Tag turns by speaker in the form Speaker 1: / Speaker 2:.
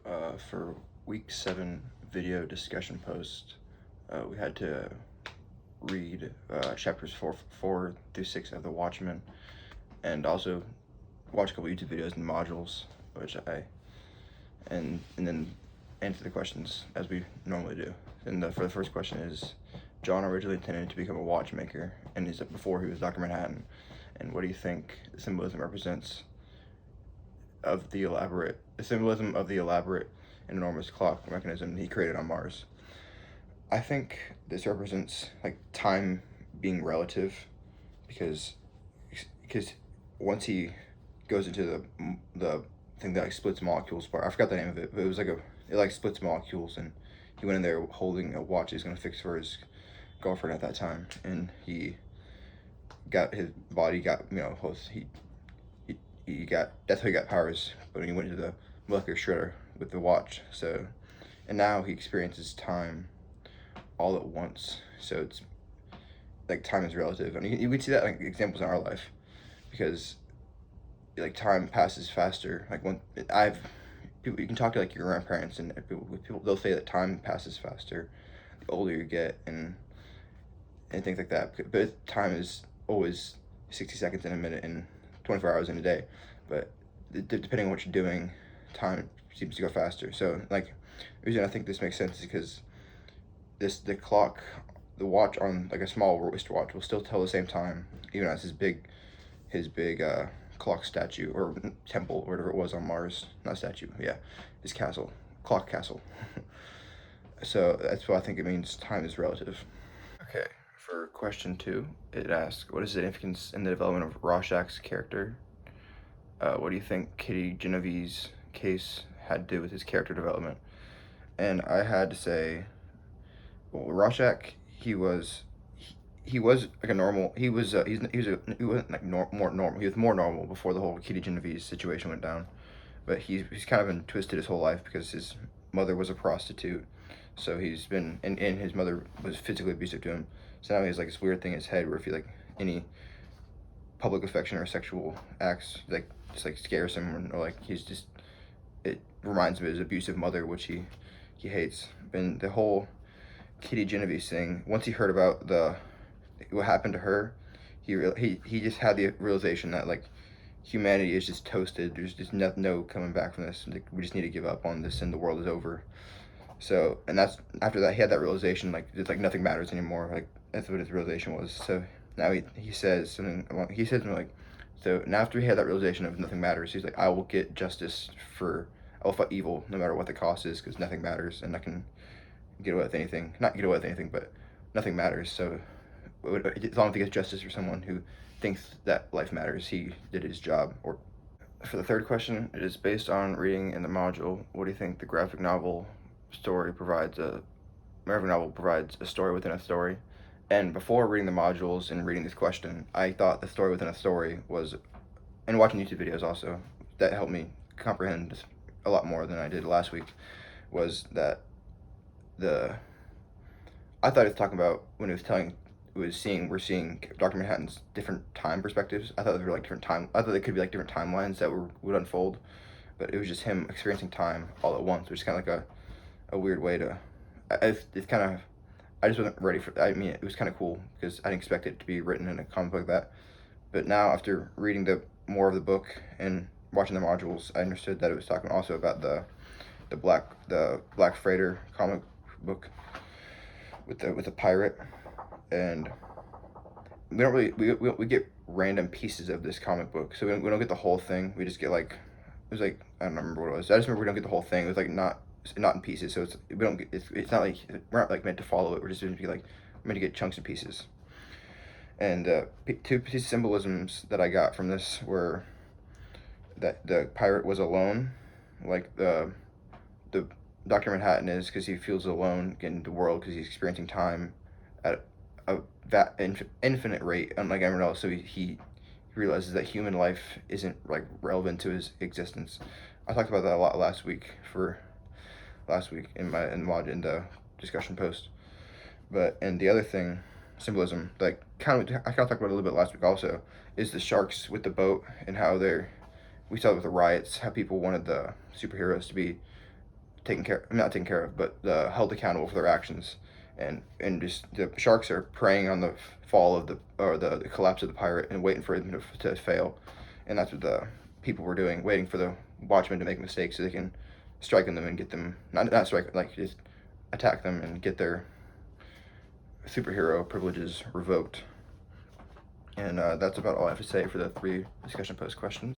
Speaker 1: For week 7 video discussion post, we had to read chapters 4 through 6 of The Watchmen, and also watch a couple YouTube videos and modules, and then answer the questions as we normally do. And for the first question is, John originally intended to become a watchmaker, and he's before he was Dr. Manhattan. And what do you think the symbolism represents of the symbolism of the elaborate and enormous clock mechanism he created on Mars? I think this represents like time being relative, because once he goes into the thing that like splits molecules apart. I forgot the name of it, but it was like it like splits molecules, and he went in there holding a watch he's gonna fix for his girlfriend at that time, and his body got he got that's how he got powers when he went to the molecular shredder with the watch. So, and now he experiences time all at once. So it's like time is relative, and you can see that like examples in our life, because like time passes faster. Like when I've people, you can talk to like your grandparents, and people they'll say that time passes faster the older you get, and things like that. But time is always 60 seconds in a minute and 24 hours in a day. But depending on what you're doing, time seems to go faster. So like the reason I think this makes sense is because the watch on like a small wristwatch will still tell the same time, even as his big clock statue or temple or whatever it was on Mars. Not statue, yeah, his clock castle. So that's what I think it means. Time is relative. Okay, for question 2, it asks, what is the significance in the development of Rorschach's character? What do you think Kitty Genevieve's case had to do with his character development? And I had to say, well, Rorschach, he was like a normal. He wasn't like more normal. He was more normal before the whole Kitty Genevieve's situation went down, but he's kind of been twisted his whole life because his mother was a prostitute. So he's been, and his mother was physically abusive to him. So now he has like this weird thing in his head where if he like any public affection or sexual acts like just like scares him, or like it reminds him of his abusive mother, which he hates. And the whole Kitty Genevieve thing, once he heard about what happened to her, he just had the realization that like humanity is just toasted. There's just no coming back from this. Like, we just need to give up on this, and the world is over. So, and that's after that he had that realization, like it's like nothing matters anymore. Like that's what his realization was. So now he says something. He says something like, so, and after he had that realization of nothing matters, he's like, I will get justice I will fight evil no matter what the cost is, because nothing matters, and I can get away with anything. Not get away with anything, but nothing matters. So as long as he gets justice for someone who thinks that life matters, he did his job. Or for the third question, it is based on reading in the module. What do you think the graphic novel provides a story within a story? And before reading the modules and reading this question, I thought the story within a story was, and watching YouTube videos also, that helped me comprehend a lot more than I did last week, was that I thought it was talking about when it was we're seeing Dr. Manhattan's different time perspectives. I thought they were like I thought they could be like different timelines that would unfold, but it was just him experiencing time all at once, which is kind of like a weird way to. It's kind of. I just wasn't ready for. I mean, it was kind of cool because I didn't expect it to be written in a comic book like that. But now, after reading more of the book and watching the modules, I understood that it was talking also about the Black Freighter comic book with the pirate, and we don't really we get random pieces of this comic book, so we don't get the whole thing. We just get like, it was like, I don't remember what it was. I just remember we don't get the whole thing. It was like not in pieces, so we don't get, it's not like we're not like meant to follow it. We're just meant to be like meant to get chunks and pieces. And two pieces of symbolisms that I got from this were that the pirate was alone, like the Dr. Manhattan is, because he feels alone in the world because he's experiencing time at that infinite rate, unlike everyone else. So he realizes that human life isn't like relevant to his existence. I talked about that a lot last week in the discussion post. But, and the other thing, symbolism, like I kind of talked about it a little bit last week also, is the sharks with the boat, and how we saw it with the riots, how people wanted the superheroes to be not taken care of, but held accountable for their actions, and just the sharks are preying on the fall of the collapse of the pirate and waiting for him to fail, and that's what the people were doing, waiting for the watchmen to make mistakes so they can strike them and get them not strike, like just attack them and get their superhero privileges revoked. And that's about all I have to say for the 3 discussion post questions.